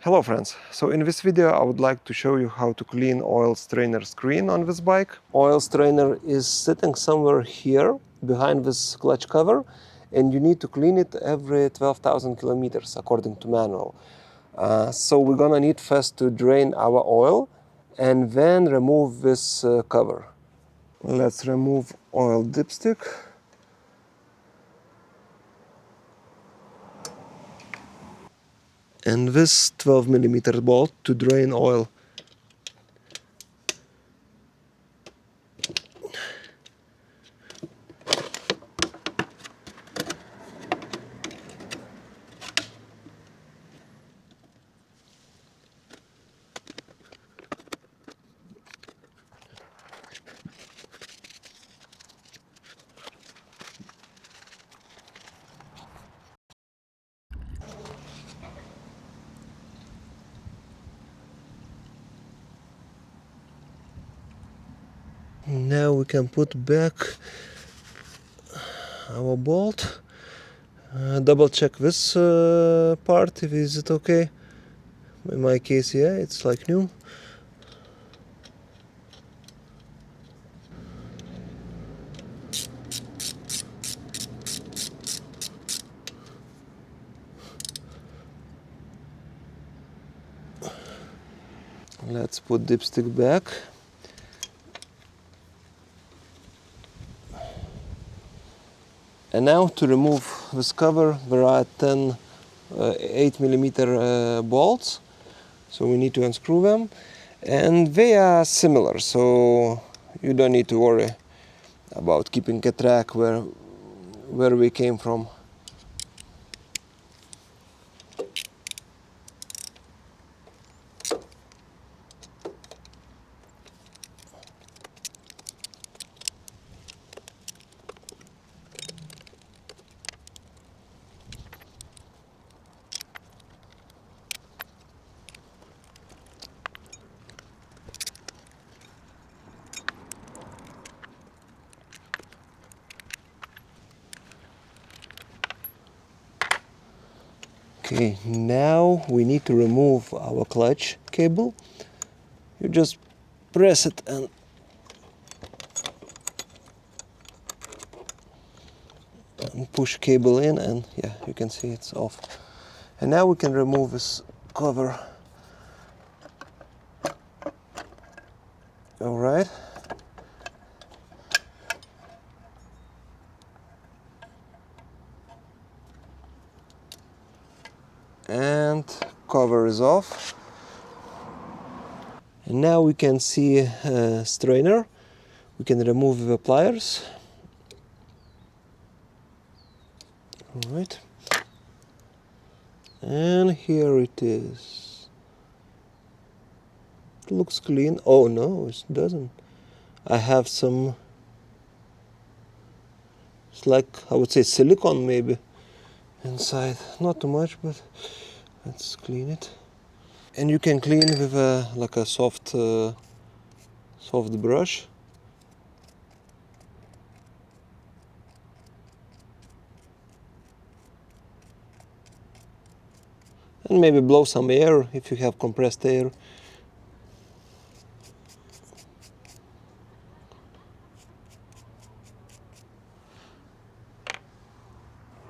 Hello friends, so in this video I would like to show you how to clean oil strainer screen on this bike. Oil strainer is sitting somewhere here behind this clutch cover, and you need to clean it every 12,000 kilometers according to manual. So we're gonna need first to drain our oil and then remove this cover. Let's remove oil dipstick. And this 12mm bolt to drain oil. Now we can put back our bolt. Double check this part if is it okay. In my case, yeah, it's like new. Let's put dipstick back. And now to remove this cover, there are 10 8mm bolts, so we need to unscrew them, and they are similar, so you don't need to worry about keeping a track where we came from. Okay, now we need to remove our clutch cable. You just press it and push cable in, and yeah, you can see it's off. And now we can remove this cover. All right. And cover is off. And now we can see a strainer. We can remove the pliers. All right. And here it is. It looks clean. Oh no, it doesn't. I have some, it's like, I would say silicone maybe inside. Not too much, but let's clean it. And you can clean with like a soft brush. And maybe blow some air if you have compressed air.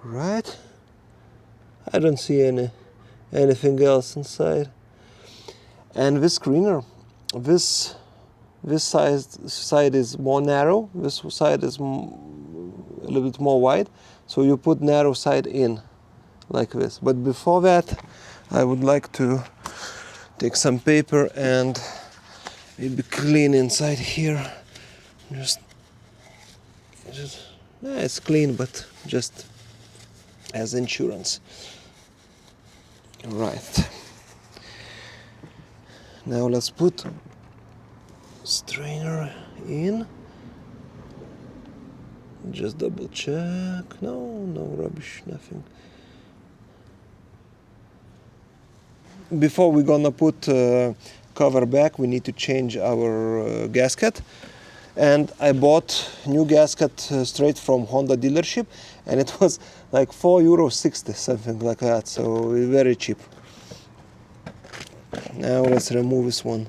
Right. I don't see anything else inside. And this screener, this side is more narrow. This side is a little bit more wide. So you put narrow side in, like this. But before that, I would like to take some paper and maybe clean inside here. Just yeah, it's clean, but just as insurance. Right. Now let's put strainer in. Just double check. No rubbish, nothing. Before we're gonna put cover back, we need to change our gasket. And I bought new gasket straight from Honda dealership, and it was like €4.60, something like that, so very cheap. Now let's remove this one.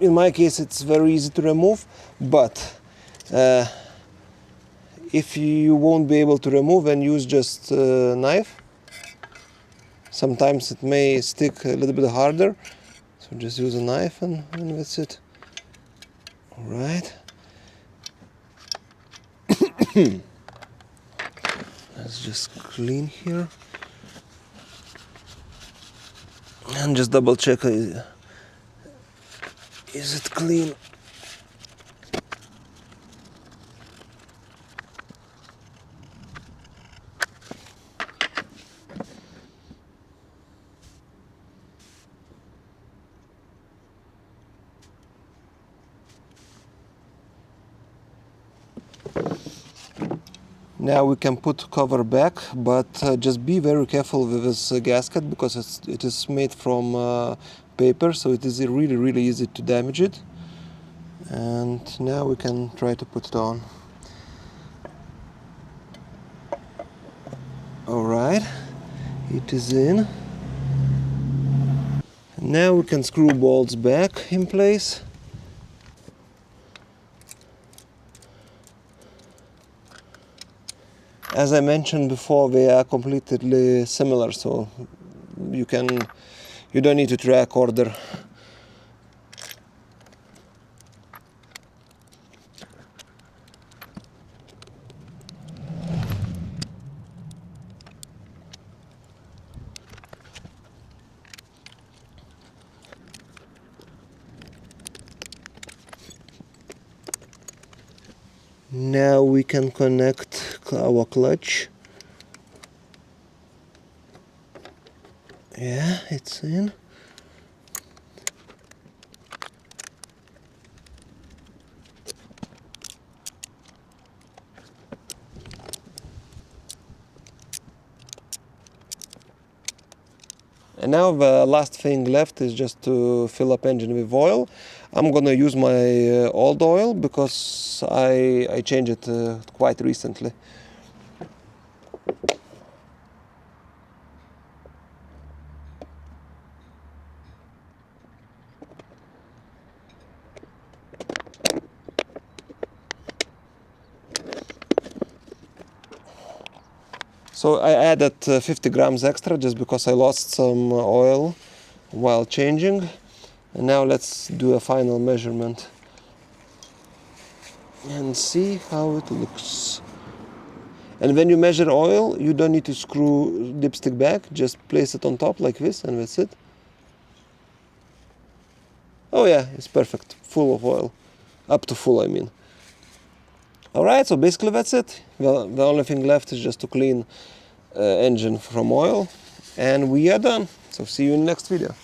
In my case, it's very easy to remove, but if you won't be able to remove, then use just a knife. Sometimes it may stick a little bit harder, so just use a knife and that's it. All right. Let's just clean here and just double check, is it clean? Now we can put cover back, but just be very careful with this gasket, because it is made from paper, so it is really easy to damage it. And now we can try to put it on. Alright, it is in. Now we can screw bolts back in place. As I mentioned before, they are completely similar, so you don't need to track order. Now we can connect our clutch. Yeah, it's in. And now the last thing left is just to fill up engine with oil. I'm gonna use my old oil because I changed it quite recently. So I added 50 grams extra just because I lost some oil while changing. And now let's do a final measurement and see how it looks. And when you measure oil, you don't need to screw dipstick back, just place it on top like this and that's it. Oh yeah, it's perfect, full of oil, up to full I mean. Alright, so basically that's it. Well, the only thing left is just to clean engine from oil, and we are done. So see you in the next video.